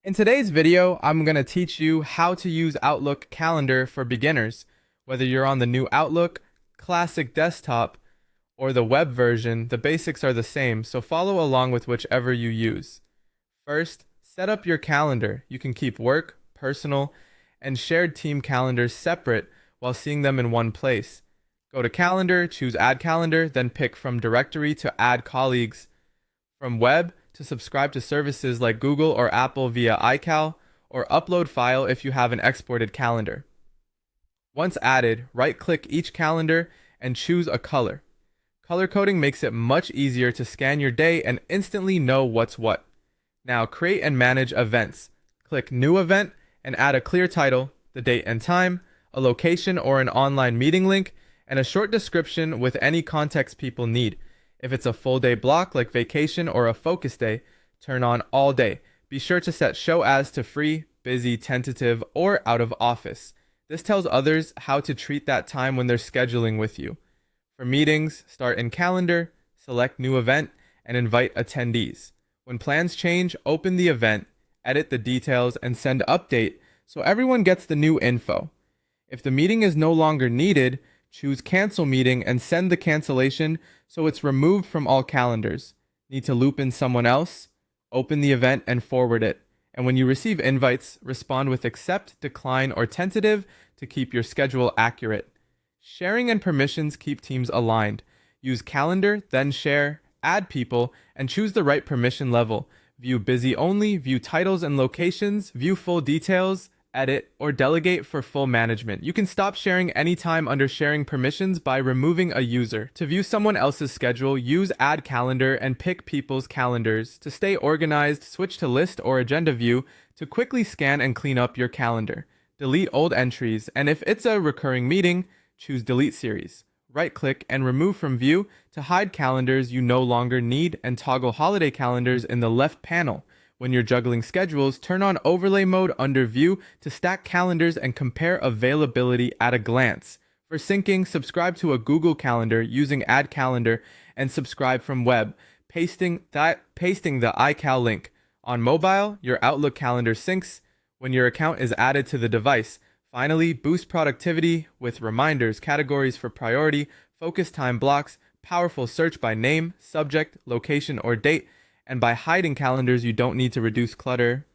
In today's video, I'm going to teach you how to use Outlook Calendar for beginners, whether you're on the new Outlook, Classic Desktop, or the web version. The basics are the same, so follow along with whichever you use. First, set up your calendar. You can keep work, personal, and shared team calendars separate while seeing them in one place. Go to Calendar, choose Add Calendar, then pick from Directory to add colleagues. From web, to subscribe to services like Google or Apple via iCal, or upload file if you have an exported calendar. Once added, right-click each calendar and choose a color. Color coding makes it much easier to scan your day and instantly know what's what. Now create and manage events. Click New Event and add a clear title, the date and time, a location or an online meeting link, and a short description with any context people need. If it's a full day block like vacation or a focus day, turn on all day. Be sure to set show as to free, busy, tentative, or out of office. This tells others how to treat that time when they're scheduling with you. For meetings, start in calendar, select new event, and invite attendees. When plans change, open the event, edit the details, and send update so everyone gets the new info. If the meeting is no longer needed, choose cancel meeting and send the cancellation so it's removed from all calendars. Need to loop in someone else? Open the event and forward it. And when you receive invites, respond with accept, decline, or tentative to keep your schedule accurate. Sharing and permissions keep teams aligned. Use calendar, then share, add people, and choose the right permission level. View busy only, view titles and locations, view full details, edit, or delegate for full management. You can stop sharing anytime under sharing permissions by removing a user. To view someone else's schedule, use Add Calendar and pick people's calendars. To stay organized, switch to List or Agenda View to quickly scan and clean up your calendar. Delete old entries, and if it's a recurring meeting, choose Delete Series. Right-click and remove from view to hide calendars you no longer need, and toggle holiday calendars in the left panel. When you're juggling schedules, turn on overlay mode under view to stack calendars and compare availability at a glance. For syncing, subscribe to a Google Calendar using Add Calendar and subscribe from web, pasting the iCal link. On mobile, your Outlook calendar syncs when your account is added to the device. Finally, boost productivity with reminders, categories for priority, focus time blocks, powerful search by name, subject, location, or date, and by hiding calendars you don't need to reduce clutter.